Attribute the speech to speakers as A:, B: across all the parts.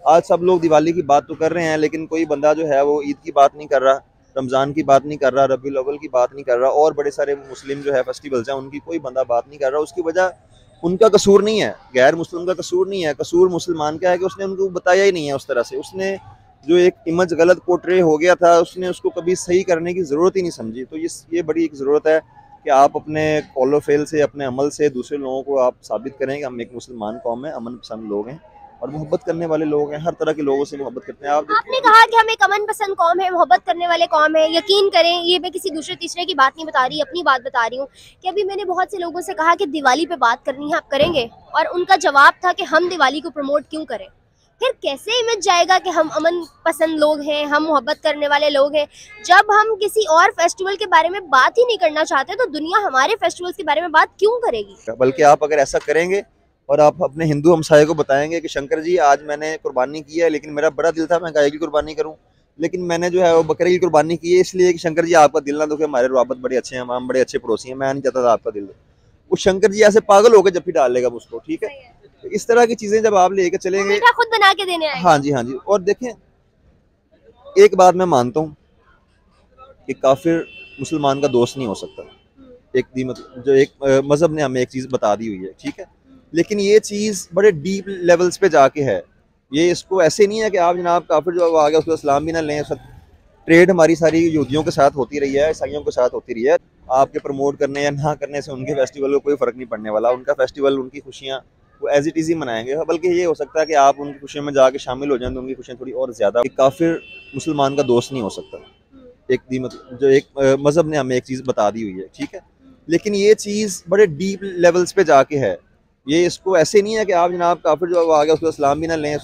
A: आज सब लोग दिवाली की बात तो कर रहे हैं, लेकिन कोई बंदा जो है वो ईद की बात नहीं कर रहा, रमज़ान की बात नहीं कर रहा, रबीउल अव्वल की बात नहीं कर रहा, और बड़े सारे मुस्लिम जो है फेस्टिवल्स हैं उनकी कोई बंदा बात नहीं कर रहा। उसकी वजह उनका कसूर नहीं है, गैर मुस्लिम का कसूर नहीं है, कसूर मुसलमान का है कि उसने उनको बताया ही नहीं है। उस तरह से उसने जो एक इमेज गलत पोर्ट्रे हो गया था, उसने उसको कभी सही करने की ज़रूरत ही नहीं समझी। तो ये बड़ी एक ज़रूरत है कि आप अपने कौलो फेल से, अपने अमल से दूसरे लोगों को आप साबित करें कि हम एक मुसलमान कौम है, अमन पसंद लोग हैं और मोहब्बत करने वाले लोग हैं, हर तरह के लोगों से मोहब्बत करते हैं। आप
B: आपने
A: देखिए
B: कहा कि हम एक अमन पसंद कौम है, मोहब्बत करने वाले कौम है। यकीन करें, ये मैं किसी दूसरे तीसरे की बात नहीं बता रही, अपनी बात बता रही हूँ कि अभी मैंने बहुत से लोगों से कहा कि दिवाली पे बात करनी है, आप करेंगे? और उनका जवाब था कि हम दिवाली को प्रमोट क्यों करें। फिर कैसे इमेज जाएगा कि हम अमन पसंद लोग हैं, हम मोहब्बत करने वाले लोग हैं, जब हम किसी और फेस्टिवल के बारे में बात ही नहीं करना चाहते, तो दुनिया हमारे फेस्टिवल्स के बारे में बात क्यों करेगी?
A: बल्कि आप अगर ऐसा करेंगे और आप अपने हिंदू हमसाये को बताएंगे कि शंकर जी आज मैंने कुर्बानी की है, लेकिन मेरा बड़ा दिल था मैं गाय की कुर्बानी करूं, लेकिन मैंने जो है वो बकरे की कुर्बानी की है इसलिए कि शंकर जी आपका दिल ना दुखे, हमारे रुआबत बड़े अच्छे हैं, हम बड़े अच्छे पड़ोसी हैं, मैं नहीं चाहता था आपका दिल दो। वो शंकर जी ऐसे पागल होकर जब भी डाल लेगा उसको, ठीक है। तो इस तरह की चीजें जब आप लेके
B: वो
A: चलेंगे।
B: मीठा खुद बना के देने आएगा।
A: हाँ जी, हाँ जी। और देखें, एक बात मैं मानता हूँ कि काफिर मुसलमान का दोस्त नहीं हो सकता। एक दी मतलब जो एक मजहब ने हमें एक चीज बता दी हुई है, ठीक है। लेकिन ये चीज बड़े डीप लेवल्स पे जाके है। ये इसको ऐसे नहीं है कि आप जनाब काफिर जो आ गया उसको इस्लाम भी ना लें। ट्रेड हमारी सारी यहूदियों के साथ होती रही है, ईसाइयों के साथ होती रही है। आपके प्रमोट करने या ना करने से उनके फेस्टिवल को कोई फर्क नहीं पड़ने वाला। उनका फेस्टिवल, उनकी खुशियाँ वो एज इट इज ही मनाएंगे। बल्कि ये हो सकता है कि आप उनकी खुशियों में जाके शामिल हो जाएं तो उनकी खुशियाँ थोड़ी और ज्यादा। एक काफिर मुसलमान का दोस्त नहीं हो सकता। एक दी मतलब जो एक मजहब ने हमें एक चीज बता दी हुई है, ठीक है। लेकिन ये चीज बड़े डीप लेवल्स पे जाके है। ये इसको ऐसे नहीं है कि आप जनाब काफिर जो आ गया उसको इस्लाम भी ना लें।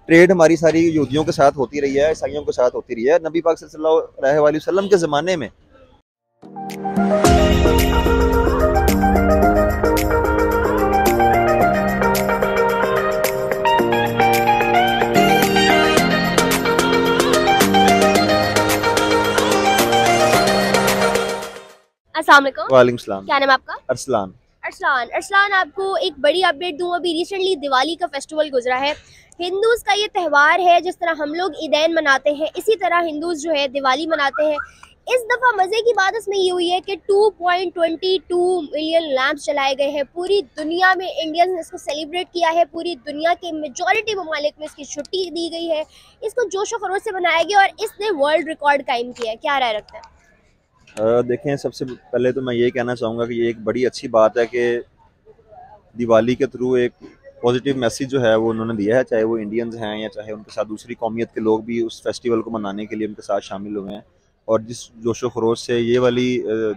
A: ट्रेड हमारी सारी यहूदियों के साथ होती रही है, ईसाइयों के साथ होती रही है। नबी पाक सल्लल्लाहु अलैहि वसल्लम के ज़माने में
B: अस्सलाम वालेकुम।
A: वालेकुम सलाम।
B: क्या नाम है आपका?
A: अरसलान।
B: अरसलान। अरसलान, आपको एक बड़ी अपडेट दूँ। अभी रिसेंटली दिवाली का फेस्टिवल गुजरा है। हिंदूज़ का ये त्यौहार है, जिस तरह हम लोग ईदैन मनाते हैं इसी तरह हिंदूज़ जो है दिवाली मनाते हैं। इस दफ़ा मज़े की बात इसमें ये हुई है कि 2.22 मिलियन लैंप्स जलाए गए हैं पूरी दुनिया में। इंडियंस ने इसको सेलिब्रेट किया है, पूरी दुनिया के मेजॉरिटी ममालिक में इसकी छुट्टी दी गई है, इसको जोशो खरोश से मनाया गया और इसने वर्ल्ड रिकॉर्ड कायम किया है। क्या राय रखते हैं?
A: देखें, सबसे पहले तो मैं ये कहना चाहूँगा कि ये एक बड़ी अच्छी बात है कि दिवाली के थ्रू एक पॉजिटिव मैसेज जो है वो उन्होंने दिया है, चाहे वो इंडियंस हैं या चाहे उनके साथ दूसरी कौमियत के लोग भी उस फेस्टिवल को मनाने के लिए उनके साथ शामिल हुए हैं। और जिस जोशो खरोश से ये वाली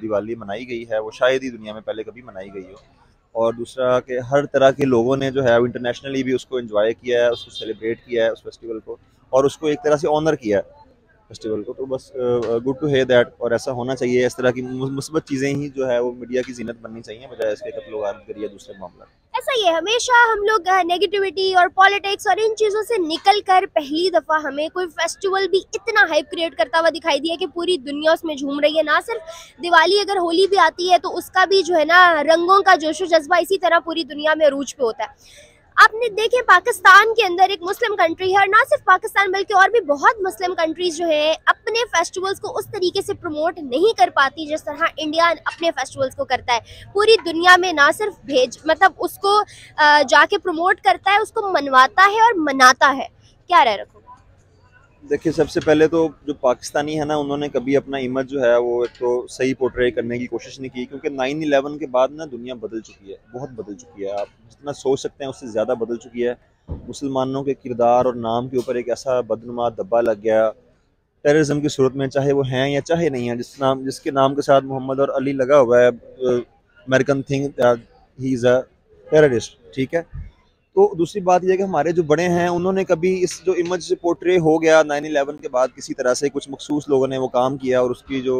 A: दिवाली मनाई गई है वो शायद ही दुनिया में पहले कभी मनाई गई हो। और दूसरा कि हर तरह के लोगों ने जो है वो इंटरनेशनली भी उसको एंजॉय किया है, उसको सेलिब्रेट किया है उस फेस्टिवल को, और उसको एक तरह से ऑनर किया है फेस्टिवल को। तो बस गुड टू हेयर दैट। और ऐसा होना चाहिए, इस तरह की मुस्बत चीज़ें ही जो है वो मीडिया की जीनत बननी चाहिए, बजाय इसके कत्लो गारत करिए दूसरे मामला।
B: ऐसा ही है, हमेशा हम लोग नेगेटिविटी और पॉलिटिक्स और इन चीज़ों से निकल कर पहली दफ़ा हमें कोई फेस्टिवल भी इतना हाइप क्रिएट करता हुआ दिखाई दिया कि पूरी दुनिया उसमें झूम रही है। ना सिर्फ दिवाली, अगर होली भी आती है तो उसका भी जो है ना रंगों का जोशो जज्बा इसी तरह पूरी दुनिया में अरूज पे होता है। आपने देखे, पाकिस्तान के अंदर एक मुस्लिम कंट्री है, और ना सिर्फ पाकिस्तान बल्कि और भी बहुत मुस्लिम कंट्रीज जो है अपने फेस्टिवल्स को उस तरीके से प्रमोट नहीं कर पाती जिस तरह इंडिया अपने फेस्टिवल्स को करता है। पूरी दुनिया में ना सिर्फ भेज मतलब उसको जाके प्रमोट करता है, उसको मनवाता है और मनाता है। क्या राय रखो?
A: देखिए, सबसे पहले तो जो पाकिस्तानी है ना, उन्होंने कभी अपना इमेज जो है वो एक तो सही पोर्ट्रे करने की कोशिश नहीं की, क्योंकि 9/11 के बाद ना दुनिया बदल चुकी है, बहुत बदल चुकी है। आप जितना सोच सकते हैं उससे ज़्यादा बदल चुकी है। मुसलमानों के किरदार और नाम के ऊपर एक ऐसा बदनुमा धब्बा लग गया टेररिज्म की सूरत में, चाहे वो हैं या चाहे नहीं है। जिसके नाम के साथ मोहम्मद और अली लगा हुआ है, American think he is a terrorist, ठीक है। तो दूसरी बात यह है कि हमारे जो बड़े हैं उन्होंने कभी इस जो इमेज से पोर्ट्रे हो गया 9/11 के बाद, किसी तरह से कुछ मखसूस लोगों ने वो काम किया और उसकी जो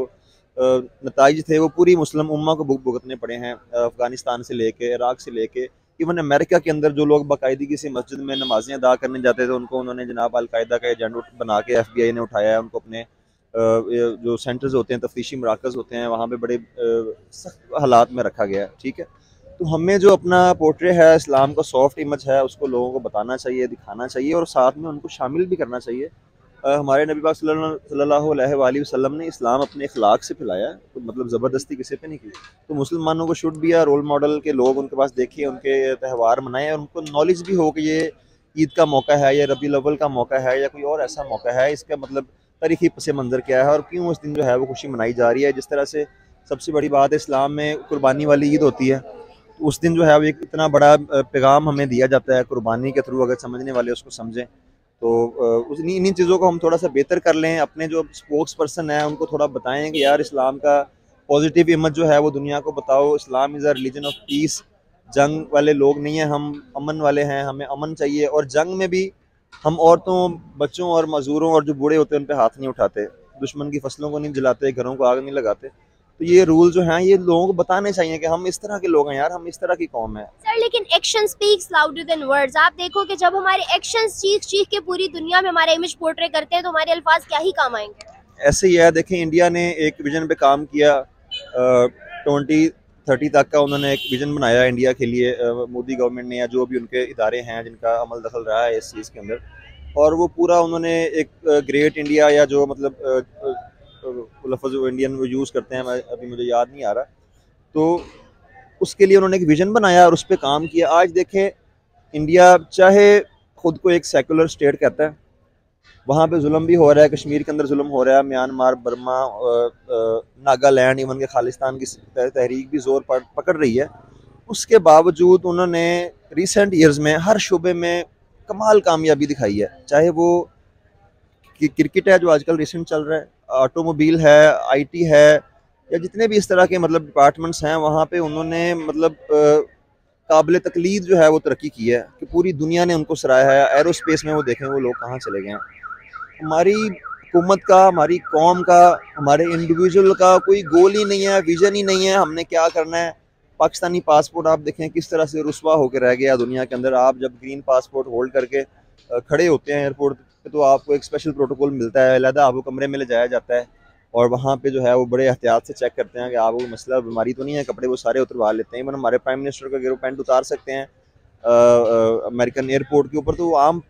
A: नताइज थे वो पूरी मुस्लिम उम्मा को भुगतने पड़े हैं। अफगानिस्तान से लेके, इराक से लेके, इवन अमेरिका के अंदर जो लोग बाकायदगी से मस्जिद में नमाजें अदा करने जाते थे उनको उन्होंने जनाब अलकायदा का एजेंट बना के FBI ने उठाया है। उनको अपने जो सेंटर्स होते हैं, तफ्तीशी मराकज़ होते हैं, वहाँ पे बड़े सख्त हालात में रखा गया है, ठीक है। तो हमें जो अपना पोर्ट्रे है, इस्लाम का सॉफ्ट इमेज है, उसको लोगों को बताना चाहिए, दिखाना चाहिए और साथ में उनको शामिल भी करना चाहिए। हमारे नबी पाक सल्लल्लाहु अलैहि वसल्लम ने इस्लाम अपने अखलाक से फैलाया, तो मतलब ज़बरदस्ती किसी पे नहीं की। तो मुसलमानों को शुड भी रोल मॉडल के लोग उनके पास देखें, उनके त्यौहार मनाएं और उनको नॉलेज भी हो कि ये ईद का मौका है या रबीउल अव्वल का मौका है या कोई और ऐसा मौका है, इसका मतलब तारीखी पस मंज़र क्या है और क्यों उस दिन जो है वो खुशी मनाई जा रही है। जिस तरह से सबसे बड़ी बात है, इस्लाम में कुर्बानी वाली ईद होती है, तो उस दिन जो है वो एक इतना बड़ा पैगाम हमें दिया जाता है कुर्बानी के थ्रू, अगर समझने वाले उसको समझें। तो उस इन्हीं चीज़ों को हम थोड़ा सा बेहतर कर लें, अपने जो स्पोक्स पर्सन है उनको थोड़ा बताएं कि यार इस्लाम का पॉजिटिव इमेज जो है वो दुनिया को बताओ। Islam is a religion of peace, जंग वाले लोग नहीं हैं, हम अमन वाले हैं, हमें अमन चाहिए। और जंग में भी हम औरतों, बच्चों और मजदूरों और जो बूढ़े होते हैं उन पर हाथ नहीं उठाते, दुश्मन की फसलों को नहीं जलाते, घरों को आग नहीं लगाते। तो ये रूल जो हैं ये लोगों को बताने चाहिए कि हम इस तरह के लोग हैं यार, हम इस तरह की कौम है।
B: सर लेकिन action speaks louder than words. आप देखो कि जब हमारे एक्शंस चीख चीख के पूरी दुनिया में हमारा इमेज पोर्ट्रे करते हैं तो हमारे अल्फाज क्या ही काम आएंगे।
A: ऐसे ही है, देखें इंडिया ने एक विजन पे काम किया, 2030 तक का उन्होंने एक विजन बनाया इंडिया के लिए, मोदी गवर्नमेंट ने या जो भी उनके इदारे हैं जिनका अमल दखल रहा है इस चीज़ के अंदर, और वो पूरा उन्होंने एक ग्रेट इंडिया या जो मतलब लफ्ज़ इंडियन वो यूज़ करते हैं, अभी मुझे याद नहीं आ रहा, तो उसके लिए उन्होंने एक विजन बनाया और उस पर काम किया। आज देखें इंडिया चाहे खुद को एक सेकुलर स्टेट कहता है, वहाँ पे जुल्म भी हो रहा है, कश्मीर के अंदर जुल्म हो रहा है, म्यांमार, बर्मा, नागालैंड, इवन के खालिस्तान की तहरीक भी जोर पकड़ रही है। उसके बावजूद उन्होंने रिसेंट ईयर्स में हर शोबे में कमाल कामयाबी दिखाई है, चाहे वो क्रिकेट है जो आजकल रिसेंट चल रहा है, ऑटोमोबाइल है, आईटी है, या जितने भी इस तरह के मतलब डिपार्टमेंट्स हैं, वहाँ पे उन्होंने मतलब काबिल तकलीद जो है वो तरक्की की है कि पूरी दुनिया ने उनको सराहा है। एरोस्पेस में वो देखें वो लोग कहाँ चले गए हैं। हमारी हुकूमत का, हमारी कौम का, हमारे इंडिविजुअल का कोई गोल ही नहीं है, विजन ही नहीं है, हमने क्या करना है। पाकिस्तानी पासपोर्ट आप देखें किस तरह से रुस्वा होकर रह गया दुनिया के अंदर। आप जब ग्रीन पासपोर्ट होल्ड करके खड़े होते हैं एयरपोर्ट पे तो आपको एक स्पेशल प्रोटोकॉल मिलता है, अलहदा आपको कमरे में ले जाया जाता है और वहाँ पे जो है वो बड़े एहतियात से चेक करते हैं कि आपको मसला बीमारी तो नहीं है, कपड़े वो सारे उतरवा लेते हैं। इवन हमारे प्राइम मिनिस्टर का गिरो पैंट उतार सकते हैं अमेरिकन एयरपोर्ट के ऊपर। तो आम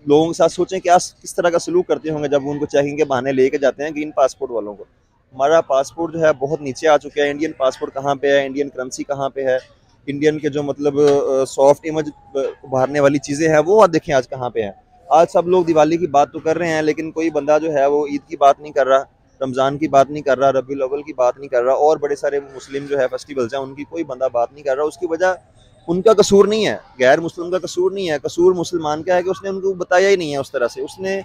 A: लोगों के साथ सोचें क्या किस तरह का सलूक करते होंगे जब उनको चेकिंग के बहाने लेके जाते हैं ग्रीन पासपोर्ट वालों को। हमारा पासपोर्ट जो है बहुत नीचे आ चुका है। इंडियन पासपोर्ट कहाँ पे है, इंडियन करेंसी कहाँ पे है, इंडियन के जो मतलब सॉफ्ट इमेज उभारने वाली चीज़ें हैं वो आप देखें आज कहाँ पे हैं। आज सब लोग दिवाली की बात तो कर रहे हैं लेकिन कोई बंदा जो है वो ईद की बात नहीं कर रहा, रमज़ान की बात नहीं कर रहा, रबीउल अव्वल की बात नहीं कर रहा, और बड़े सारे मुस्लिम जो है फेस्टिवल्स हैं उनकी कोई बंदा बात नहीं कर रहा। उसकी वजह उनका कसूर नहीं है, गैर मुस्लिम का कसूर नहीं है, कसूर मुसलमान का है कि उसने उनको बताया ही नहीं है। उस तरह से उसने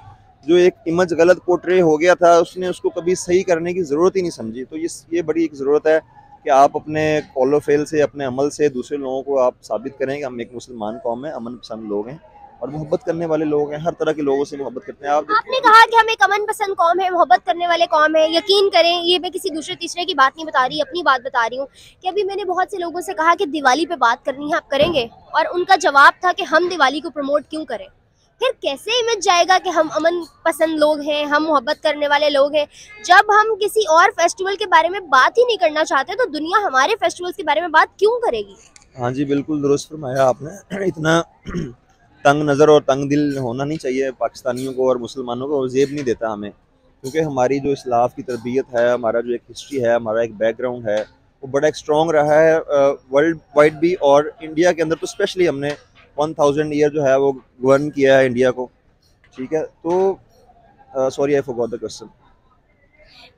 A: जो एक इमेज गलत पोर्ट्रे हो गया था उसने उसको कभी सही करने की ज़रूरत ही नहीं समझी। तो ये बड़ी एक ज़रूरत है कि आप अपने कौलो फेल से, अपने अमल से दूसरे लोगों को आप साबित करें कि हम एक मुसलमान कौम है, अमन पसंद लोग हैं और मोहब्बत करने वाले लोग हैं, हर तरह के लोगों से मोहब्बत करते हैं।
B: आपने कहा कि हम एक अमन पसंद कौम है, मोहब्बत करने वाले कौम है। यकीन करें ये मैं किसी दूसरे तीसरे की बात नहीं बता रही, अपनी बात बता रही हूँ कि अभी मैंने बहुत से लोगों से कहा कि दिवाली पे बात करनी है, आप करेंगे? और उनका जवाब था कि हम दिवाली को प्रमोट क्यों करें। फिर कैसे इमेज जाएगा कि हम अमन पसंद लोग हैं, हम मोहब्बत करने वाले लोग हैं, जब हम किसी और फेस्टिवल के बारे में बात ही नहीं करना चाहते तो दुनिया हमारे फेस्टिवल्स के बारे में बात क्यों करेगी?
A: हाँ जी, बिल्कुल दुरुस्त फरमाया आपने। इतना तंग नज़र और तंग दिल होना नहीं चाहिए पाकिस्तानियों को और मुसलमानों को, जेब नहीं देता हमें, क्योंकि हमारी जो इस्लाफ की तरबियत है, हमारा जो एक हिस्ट्री है, हमारा एक बैकग्राउंड है वो बड़ा एक स्ट्रॉन्ग रहा है वर्ल्ड वाइड भी, और इंडिया के अंदर तो स्पेशली हमने 1000 ईयर जो है वो गवर्न किया है इंडिया को। ठीक है, तो sorry I forgot the question.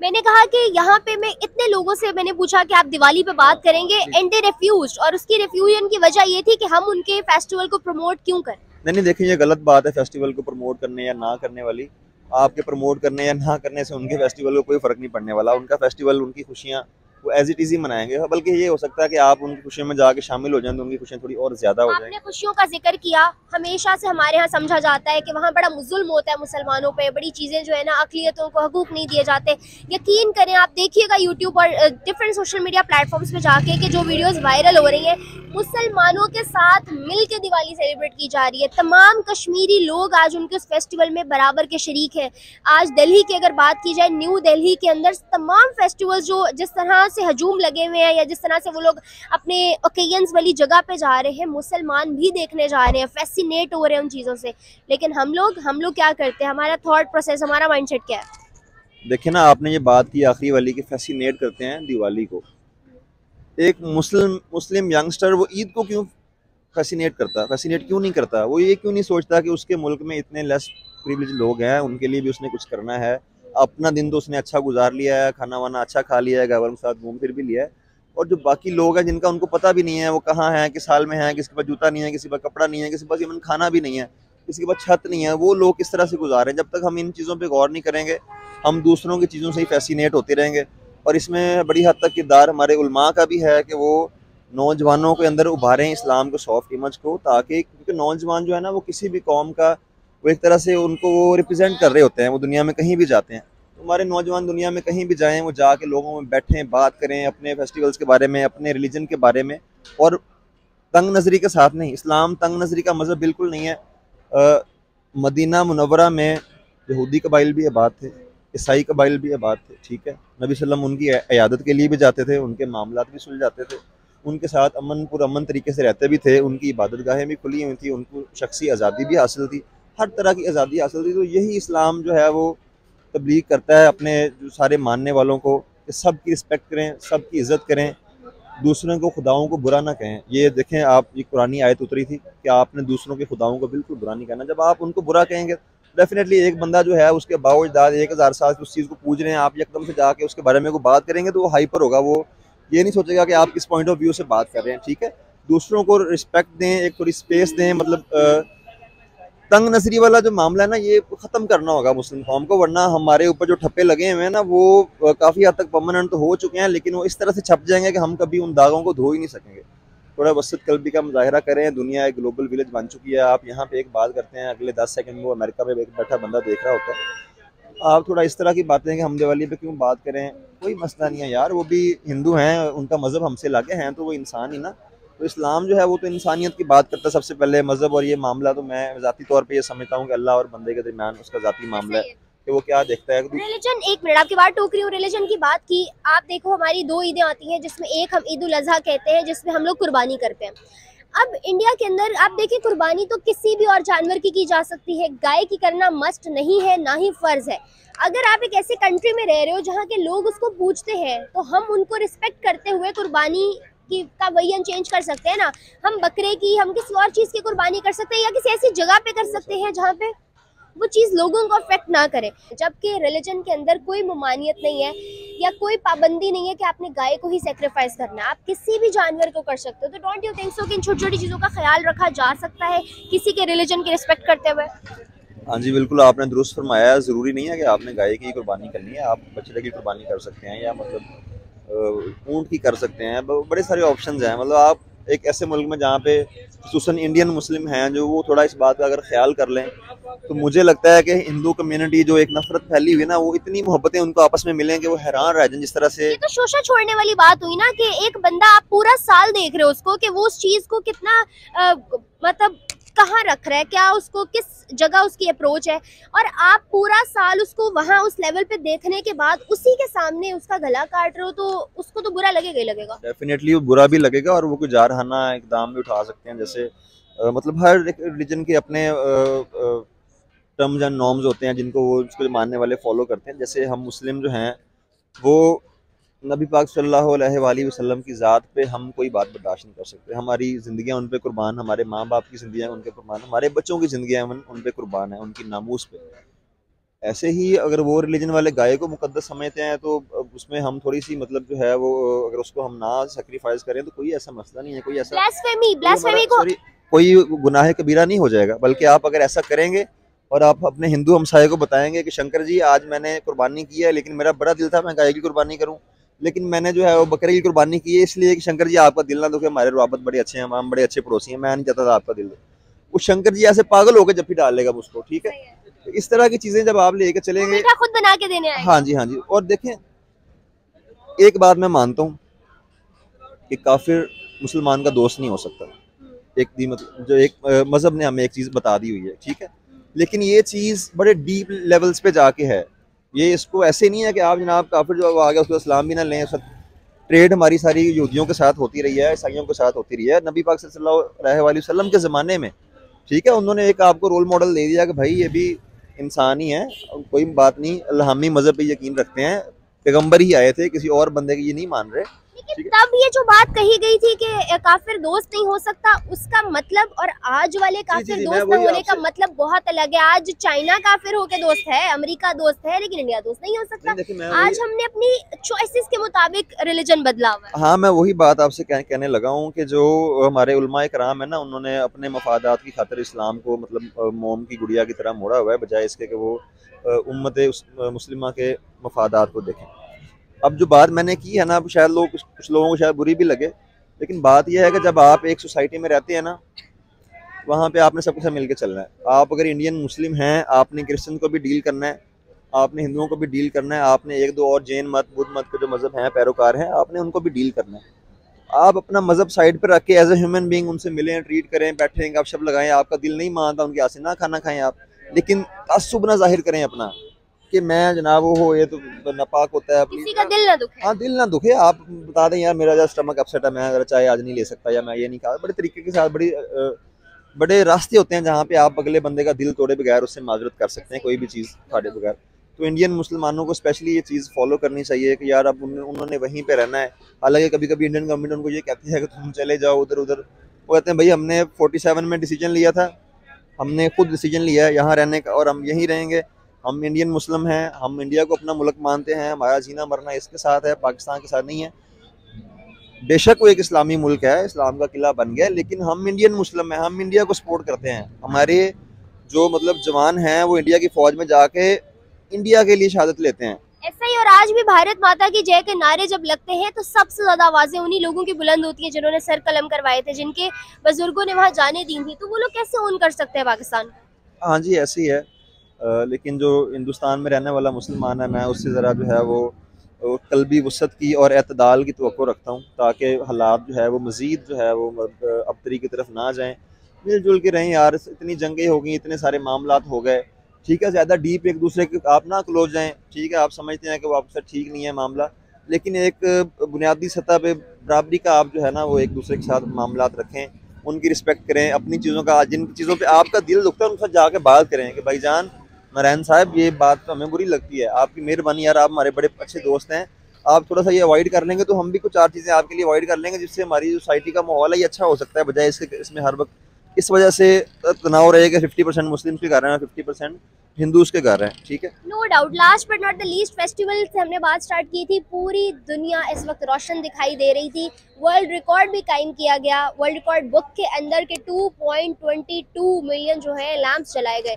B: मैंने कहा कि यहाँ पे मैं इतने लोगों से मैंने पूछा कि आप दिवाली पे बात करेंगे एंड दे रिफ्यूज्ड, और उसकी रिफ्यूजन की वजह ये थी कि हम उनके फेस्टिवल को प्रमोट क्यों करें।
A: नहीं देखिए, ये गलत बात है फेस्टिवल को प्रमोट करने या ना करने वाली। आपके प्रमोट करने या ना करने से उनके फेस्टिवल को कोई फ़र्क नहीं पड़ने वाला। उनका फेस्टिवल, उनकी खुशियाँ वो एज इट इज़ ही मनाएंगे, बल्कि ये हो सकता है कि आप उनकी खुशियों में जाके शामिल हो जाएं तो उनकी खुशियाँ थोड़ी और ज़्यादा हो जाएं।
B: आपने खुशियों का जिक्र किया, हमेशा से हमारे यहाँ समझा जाता है कि वहाँ बड़ा जुल्म होता है मुसलमानों पे, बड़ी चीज़ें जो है ना अक़लियतों को हकूक़ नहीं दिए जाते। यकीन करें, आप देखिएगा यूट्यूब और डिफरेंट सोशल मीडिया प्लेटफॉर्म्स पे जाके कि जो वीडियोज़ वायरल हो रही हैं, मुसलमानों के साथ मिल के दिवाली सेलिब्रेट की जा रही है। तमाम कश्मीरी लोग आज उनके उस फेस्टिवल में बराबर के शरीक हैं। आज दिल्ली की अगर बात की जाए, न्यू दिल्ली के अंदर तमाम फेस्टिवल्स जो जिस तरह से हजूम लगे हुए हैं या जिस तरह से वो लोग अपने ओकेजन्स वाली जगह पे जा रहे हैं, मुसलमान भी देखने जा रहे हैं, फैसिनेट हो रहे हैं उन चीज़ों से। लेकिन हम लोग क्या करते हैं, हमारा थॉट प्रोसेस, हमारा माइंडसेट क्या है?
A: देखिए ना, आपने ये बात की आखिरी वाली कि फैसिनेट करते हैं दिवाली को। एक मुस्लिम यंगस्टर वो ईद को क्यों फैसिनेट करता, फैसिनेट क्यों नहीं करता? वो ये क्यों नहीं सोचता कि उसके मुल्क में इतने लेस प्रिविलेज लोग हैं, उनके लिए भी उसने कुछ करना है। अपना दिन तो उसने अच्छा गुजार लिया है, खाना वाना अच्छा खा लिया है, घर वालों के साथ घूम फिर भी लिया है, और जो बाकी लोग हैं जिनका उनको पता भी नहीं है वो कहाँ हैं, किस हाल में हैं, किसी के पास जूता नहीं है, किसी के पास कपड़ा नहीं है, किसी के पास इवन खाना भी नहीं है, किसी के पास छत नहीं है, वो लोग किस तरह से गुजार रहे हैं। जब तक हम इन चीज़ों पर गौर नहीं करेंगे, हम दूसरों की चीज़ों से ही फैसिनेट होते रहेंगे। और इसमें बड़ी हद तक किरदार हमारे उलमा का भी है कि वो नौजवानों के अंदर उभारें इस्लाम को, सॉफ्ट इमेज को, ताकि क्योंकि नौजवान जो है ना वो किसी भी कौम का वो एक तरह से उनको वो रिप्रेजेंट कर रहे होते हैं, वो दुनिया में कहीं भी जाते हैं। तो हमारे नौजवान दुनिया में कहीं भी जाएं, वो जाके लोगों में बैठें, बात करें अपने फेस्टिवल्स के बारे में, अपने रिलीजन के बारे में, और तंग नज़री के साथ नहीं। इस्लाम तंग नज़री का मज़हब बिल्कुल नहीं है। मदीना मुनव्वरा में यहूदी कबाइल भी आबाद थे, ईसाई कबाइल भी आबाद थे, ठीक है। नबी सल्लम उनकी इयादत के लिए भी जाते थे, उनके मामलात भी सुलझ जाते थे, उनके साथ पुरअमन तरीके से रहते भी थे, उनकी इबादत गाहें भी खुली हुई थी, उनको शख्सी आज़ादी भी हासिल थी, हर तरह की आज़ादी हासिल थी। तो यही इस्लाम जो है वो तबलीग करता है अपने जो सारे मानने वालों को कि सब की रिस्पेक्ट करें, सब की इज़्ज़त करें, दूसरों को खुदाओं को बुरा ना कहें। ये देखें आप, ये कुरानी आयत उतरी थी कि आपने दूसरों के खुदाओं को बिल्कुल बुरा नहीं कहना। जब आप उनको बुरा कहेंगे, डेफिनेटली एक बंदा जो है उसके बावजदाद 1000 साल से उस चीज़ को पूज रहे हैं, आप एकदम से जाके उसके बारे में को बात करेंगे तो वो हाइपर होगा, वो ये नहीं सोचेगा कि आप किस पॉइंट ऑफ व्यू से बात कर रहे हैं, ठीक है। दूसरों को रिस्पेक्ट दें, एक थोड़ी स्पेस दें, मतलब तंग नजरी वाला जो मामला है ना, ये ख़त्म करना होगा मुस्लिम कौम को, वरना हमारे ऊपर जो ठप्पे लगे हुए हैं ना वो काफ़ी हद तक परमानेंट तो हो चुके हैं, लेकिन वो इस तरह से छप जाएंगे कि हम कभी उन दागों को धो ही नहीं सकेंगे। थोड़ा वसत कल्बी का मुजाहरा करें, दुनिया एक ग्लोबल विलेज बन चुकी है। आप यहाँ पे एक बात करते हैं, अगले 10 सेकंड में वो अमेरिका में एक बैठा बंदा देख रहा होता है। आप थोड़ा इस तरह की बातें कि हम दिवाली पे क्यों बात करें, कोई मसला नहीं है यार, वो भी हिंदू हैं, उनका मज़हब हमसे लागे हैं, तो वो इंसान ही ना। तो इस्लाम जो है वो तो इंसानियत की बात करता है सबसे पहले, मज़हब और ये मामला तो मैं ज़ाती तौर पे ये समझता हूँ कि अल्लाह और बंदे के दरमियान उसका ज़ाती मामला है कि वो क्या देखता है।
B: रिलीजन, एक मिनट आपकी बात टोक रही हूँ, रिलीजन की बात की। आप देखो हमारी 2 ईदें आती हैं जिसमें एक हम ईद उल अज़हा कहते हैं, जिसमें हम लोग कुर्बानी करते हैं। अब इंडिया के अंदर आप देखें, कुर्बानी तो किसी भी और जानवर की जा सकती है, गाय की करना मस्ट नहीं है, ना ही फर्ज है। अगर आप एक ऐसे कंट्री में रह रहे हो जहाँ के लोग उसको पूछते हैं, तो हम उनको रिस्पेक्ट करते हुए कुर्बानी की का वजन चेंज कर सकते हैं ना। हम बकरे की, हम किसी और चीज़ की कुर्बानी कर सकते हैं, या किसी ऐसी जगह पे कर सकते हैं जहाँ पे वो चीज़ लोगों को अफेक्ट ना करे। जबकि रिलीजन के अंदर कोई ममानियत नहीं है या कोई पाबंदी नहीं है कि आपने गाय को ही सेक्रीफाइस करना है, आप किसी भी जानवर को कर सकते हो। तो डोंट यू थिंक सो कि इन छोटी छोटी चीज़ों का ख्याल रखा जा सकता है किसी के रिलीजन की रिस्पेक्ट करते हुए?
A: हाँ जी, बिल्कुल आपने दुरुस्त फरमाया। ज़रूरी नहीं है कि आपने गाय की कुर्बानी करनी है, आप बछड़े की कुर्बानी कर सकते हैं, या मतलब ऊँट की कर सकते हैं। बड़े सारे ऑप्शंस हैं। मतलब आप एक ऐसे मुल्क में जहाँ पे खुसूसन इंडियन मुस्लिम हैं, जो वो थोड़ा इस बात का अगर ख्याल कर लें, तो मुझे लगता है कि हिंदू कम्युनिटी जो एक नफरत फैली हुई है ना, वो इतनी मोहब्बतें उनको आपस में मिलें कि वो हैरान रह जाएं जिस तरह से।
B: ये तो शोषा छोड़ने वाली बात हुई ना कि एक बंदा आप पूरा साल देख रहे हो उसको कि वो उस चीज को कितना मतलब कहाँ रख रहा है, क्या उसको किस जगह उसकी अप्रोच है, और आप पूरा साल उसको वहां उस लेवल पे देखने के बाद उसी के सामने उसका गला काट रहे हो, तो उसको तो बुरा लगेगा ही लगेगा।
A: डेफिनेटली वो बुरा भी लगेगा, और वो कोई जारहाना इकदाम भी उठा सकते हैं। जैसे मतलब हर रिलीजन के अपने टर्म्स एंड नॉर्म्स होते हैं जिनको वो उसको मानने वाले फॉलो करते हैं। जैसे हम मुस्लिम जो हैं वो नबी पाक सल्लल्लाहु अलैहि वसल्लम की ज़ात पे हम कोई बात बर्दाश्त नहीं कर सकते। हमारी ज़िंदगियाँ उन पे कुर्बान, हमारे माँ बाप की ज़िंदगियाँ उन पे कुर्बान, हमारे बच्चों की ज़िंदगियाँ उन पे कुर्बान है, उनकी नामूस पे। ऐसे ही अगर वो रिलीजन वाले गाय को मुकद्दस समझते हैं, तो उसमें हम थोड़ी सी मतलब जो है वो अगर उसको हम ना सेक्रीफाइस करें तो कोई ऐसा मसला नहीं है, कोई ऐसा
B: ब्लास्फेमी को
A: कोई गुनाह कबीरा नहीं हो जाएगा। बल्कि आप अगर ऐसा करेंगे और आप अपने हिंदू हमसाये को बताएंगे कि शंकर जी आज मैंने कुर्बानी की है, लेकिन मेरा बड़ा दिल था मैं गाय की कुर्बानी करूं, लेकिन मैंने जो है वो बकरे की कुर्बानी की है इसलिए कि शंकर जी आपका दिल ना दुखे, हमारे रुआबत बड़े अच्छे हैं, हम बड़े अच्छे पड़ोसी हैं, मैं नहीं चाहता था आपका दिल दो। वो शंकर जी ऐसे पागल होकर जब भी डाल लेगा उसको, ठीक है। तो इस तरह की चीजें जब आप लेके चलेंगे,
B: खुद बना के देने आएंगे।
A: हाँ जी, हाँ जी। और देखें, एक बात मैं मानता हूँ कि काफिर मुसलमान का दोस्त नहीं हो सकता। एक दी मतलब जो एक मजहब ने हमें एक चीज बता दी हुई है, ठीक है, लेकिन ये चीज बड़े डीप लेवल्स पे जाके है। ये इसको ऐसे नहीं है कि आप जनाब काफिर जो आ गया उसको इस्लाम भी ना लें, ट्रेड हमारी सारी यहूदियों के साथ होती रही है, ईसाइयों के साथ होती रही है। नबी पाक सल्लल्लाहु अलैहि वसल्लम के ज़माने में, ठीक है, उन्होंने एक आपको रोल मॉडल दे दिया कि भाई ये भी इंसान ही है, कोई बात नहीं, अल्लाहमी मज़हब पे यकीन रखते हैं, पैगंबर ही आए थे, किसी और बंदे की ये नहीं मान रहे।
B: लेकिन तब ये जो बात कही गई थी कि काफिर दोस्त नहीं हो सकता, उसका मतलब और आज वाले काफिर
A: जी,
B: दोस्त न होने का मतलब बहुत अलग है। आज चाइना काफिर होके दोस्त है, अमेरिका दोस्त है, लेकिन इंडिया दोस्त नहीं हो सकता। आज हमने अपनी चॉइसेस के मुताबिक रिलीजन बदला हुआ है।
A: हाँ, मैं वही बात आपसे कहने लगा हूँ कि जो हमारे उलमाए कराम है ना, उन्होंने अपने मफादात की खातिर इस्लाम को मतलब मोम की गुड़िया की तरह मोड़ा हुआ है, बजाय इसके कि वो उम्मत मुस्लिमा के मफादात को देखें। अब जो बात मैंने की है ना, अब शायद लोग, कुछ लोगों को शायद बुरी भी लगे, लेकिन बात यह है कि जब आप एक सोसाइटी में रहते हैं ना, वहाँ पे आपने सबके साथ मिलकर चलना है। आप अगर इंडियन मुस्लिम हैं, आपने क्रिश्चियन को भी डील करना है, आपने हिंदुओं को भी डील करना है, आपने एक दो और जैन मत, बुद्ध मत के जो मज़हब हैं, पैरोकार हैं, आपने उनको भी डील करना है। आप अपना मज़हब साइड पर रख के एज ए ह्यूमन बीइंग उनसे मिलें, ट्रीट करें, बैठें, गपशप लगाएं। आपका दिल नहीं मानता उनके हाथ से ना खाना खाएं आप, लेकिन तासुब ना जाहिर करें अपना कि मैं जनाब वो हो, ये तो नापाक होता है।
B: किसी का दिल ना दुखे।
A: हाँ, दिल ना दुखे। आप बता दें यार मेरा जो स्टमक अपसेट है, मैं अगर चाय आज नहीं ले सकता या मैं ये नहीं खा, बड़े तरीके के साथ बड़े रास्ते होते हैं जहाँ पे आप अगले बंदे का दिल तोड़े बगैर उससे माजरत कर सकते हैं, कोई भी चीज़ खाड़े बगैर। तो इंडियन मुसलमानों को स्पेशली ये चीज़ फॉलो करनी चाहिए कि यार अब उन्होंने वहीं पे रहना है। हालांकि कभी कभी इंडियन गवर्नमेंट उनको ये कहती है कि तुम चले जाओ उधर उधर, वो कहते हैं भाई हमने 47 में डिसीजन लिया था, हमने खुद डिसीजन लिया है यहाँ रहने का और हम यहीं रहेंगे। हम इंडियन मुस्लिम हैं, हम इंडिया को अपना मुल्क मानते हैं, हमारा जीना मरना इसके साथ है, पाकिस्तान के साथ नहीं है। बेशक वो एक इस्लामी मुल्क है, इस्लाम का किला बन गया, लेकिन हम इंडियन मुस्लिम हैं, हम इंडिया को सपोर्ट करते हैं। हमारे जो मतलब जवान हैं वो इंडिया की फौज में जाके इंडिया के लिए शहादत लेते हैं।
B: ऐसा ही, और आज भी भारत माता की जय के नारे जब लगते हैं तो सबसे ज्यादा आवाजें उन्हीं लोगों की बुलंद होती है जिन्होंने सर कलम करवाए थे, जिनके बुजुर्गों ने वहाँ जाने दी थी। तो वो लोग कैसे ओन कर सकते हैं पाकिस्तान?
A: हाँ जी, ऐसी है। लेकिन जो हिंदुस्तान में रहने वाला मुसलमान है, मैं उससे ज़रा जो है वो कल्बी वसत की और एतदाल की तवक्को रखता हूँ, ताकि हालात जो है वो मज़ीद जो है वो अबतरी की तरफ ना जाएं। मिलजुल के रहें यार, इतनी जंगें हो गई, इतने सारे मामलात हो गए, ठीक है, ज़्यादा डीप एक दूसरे के आप ना क्लोज जाएं, ठीक है, आप समझते हैं कि वो आपसे ठीक नहीं है मामला, लेकिन एक बुनियादी सतह पे बराबरी का आप जो है ना वो एक दूसरे के साथ मामलात रखें, उनकी रिस्पेक्ट करें, अपनी चीज़ों का, जिन चीज़ों पे आपका दिल दुखता है उनके साथ जाके बात करें कि भाईजान नारायण साहब ये बात तो हमें बुरी लगती है, आपकी मेहरबानी यार, आप हमारे बड़े अच्छे दोस्त हैं, आप थोड़ा सा ये अवॉइड कर लेंगे तो हम भी कुछ 4 चीज़ें आपके लिए अवॉइड कर लेंगे, जिससे हमारी सोसाइटी का माहौल है ये अच्छा हो सकता है, बजाय इसके इसमें हर वक्त इस वजह से तनाव रहेगा 50% मुस्लिम्स के घर हैं, 50% हिंदूज के घर हैं, ठीक है।
B: No doubt. Last but not the least, festival से हमने बात स्टार्ट की थी, पूरी दुनिया इस वक्त रोशन दिखाई दे रही थी, वर्ल्ड रिकॉर्ड भी कायम किया गया, वर्ल्ड रिकॉर्ड बुक के अंदर के 2.22 मिलियन जो है लैंप्स जलाए गए।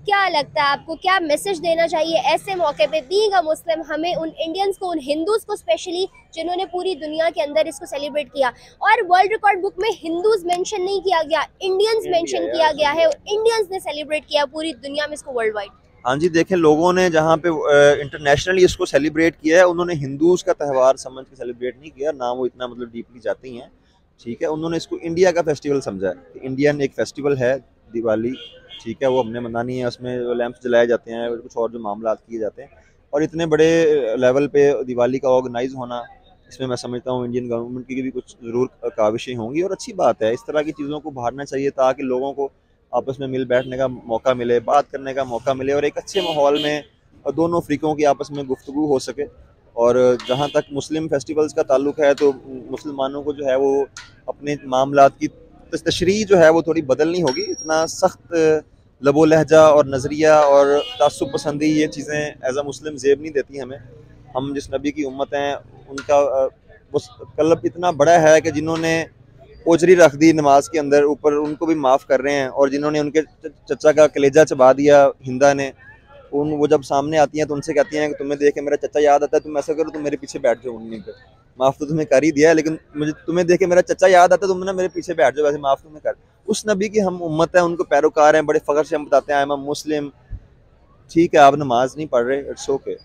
B: क्या लगता है आपको, क्या मैसेज देना चाहिए ऐसे मौके पे? बीइंग अ मुस्लिम, हमें उन इंडियंस को, उन हिंदूज को स्पेशली, जिन्होंने पूरी दुनिया के अंदर इसको सेलिब्रेट किया, और वर्ल्ड रिकॉर्ड बुक में हिंदूज मेंशन नहीं किया गया, इंडियंस मेंशन किया गया है, इंडियंस ने सेलिब्रेट किया पूरी दुनिया में इसको, वर्ल्ड वाइड।
A: हाँ जी, देखें लोगों ने जहाँ पे इंटरनेशनली इसको सेलिब्रेट किया है, उन्होंने हिंदूज का त्यौहार समझ के सेलिब्रेट नहीं किया, ना वो इतना मतलब डीपली जाती हैं, ठीक है, उन्होंने इसको इंडिया का फेस्टिवल समझा है। इंडियन एक फेस्टिवल है दिवाली, ठीक है, वो हमने मनानी है, उसमें लैंप्स जलाए जाते हैं, कुछ और जो मामला किए जाते हैं, और इतने बड़े लेवल पे दिवाली का ऑर्गेनाइज होना, इसमें मैं समझता हूँ इंडियन गवर्नमेंट की भी कुछ ज़रूर काविशें होंगी, और अच्छी बात है, इस तरह की चीज़ों को बढ़ाना चाहिए ताकि लोगों को आपस में मिल बैठने का मौका मिले, बात करने का मौका मिले, और एक अच्छे माहौल में दोनों फ़रीक़ों की आपस में गुफ्तगू हो सके। और जहाँ तक मुस्लिम फेस्टिवल्स का ताल्लुक है, तो मुसलमानों को जो है वो अपने मामलात की तशरीह जो है वो थोड़ी बदलनी होगी। इतना सख्त लबो लहजा और नज़रिया और तासुब पसंदी ये चीज़ें एज अ मुस्लिम ज़ेब नहीं देती हमें। हम जिस नबी की उम्मत हैं उनका कल्ब इतना बड़ा है कि जिन्होंने ओजरी रख दी नमाज के अंदर, ऊपर उनको भी माफ़ कर रहे हैं, और जिन्होंने उनके चचा का कलेजा चबा दिया हिंदा ने, वो जब सामने आती हैं तो उनसे कहती हैं कि तुम्हें देख के मेरा चचा याद आता है, तुम ऐसा करो तुम मेरे पीछे बैठ जाओ, उन्हीं पे माफ़ तो तुम्हें कर ही दिया है, लेकिन मुझे तुम्हें देख के मेरा चचा याद आता है, तुम ना मेरे पीछे बैठ जाओ, वैसे माफ़ तुम्हें कर। उस नबी की हम उम्मत है, उनको पैरोकार हैं, बड़े फ़ख्र से हम बताते हैं आई एम अ मुस्लिम। ठीक है, आप नमाज नहीं पढ़ रहे, इट्स ओके,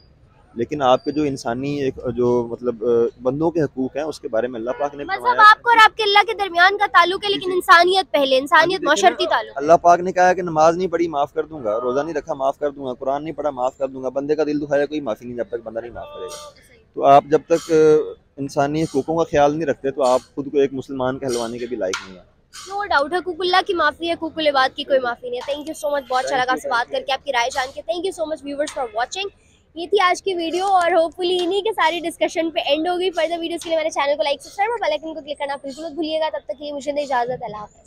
A: लेकिन आपके जो इंसानी एक जो मतलब बंदों के हकूक हैं उसके बारे में अल्लाह पाक ने
B: मतलब आपको और आपके अल्लाह के दरमियान का ताल्लुक है, लेकिन इंसानियत पहले, इंसानियत माशरती ताल्लुक।
A: अल्लाह पाक ने कहा कि नमाज नहीं पढ़ी माफ़ कर दूंगा, रोज़ा नहीं रखा माफ़ कर दूंगा, कुरान नहीं पढ़ा माफ़ कर दूंगा, बंदे का दिल दुखाया कोई माफ़ी नहीं, जब तक बंदा नहीं माफ़ करेगा। तो आप जब तक इंसानी हकूकों का ख्याल नहीं रखते तो आप खुद को एक मुसलमान कहलवाने के भी लायक नहीं है।
B: नो डाउट है, कुकुल्ला की माफी है, कुकुलेबाद की कोई माफी नहीं है। थैंक यू सो मच, बहुत अच्छा लगा आपसे बात करके, आपकी राय जान के। Thank you so much viewers for watching. ये थी आज की वीडियो और होपफुली इन्हीं के सारी डिस्कशन पे एंड होगी। फर्दर वीडियोस के लिए मेरे चैनल को लाइक, सब्सक्राइब और बेल आइकन को क्लिक करना बिल्कुल मत भूलिएगा। तब तक के लिए मुझे दे इजाजत, अल्लाह हाफ़िज़।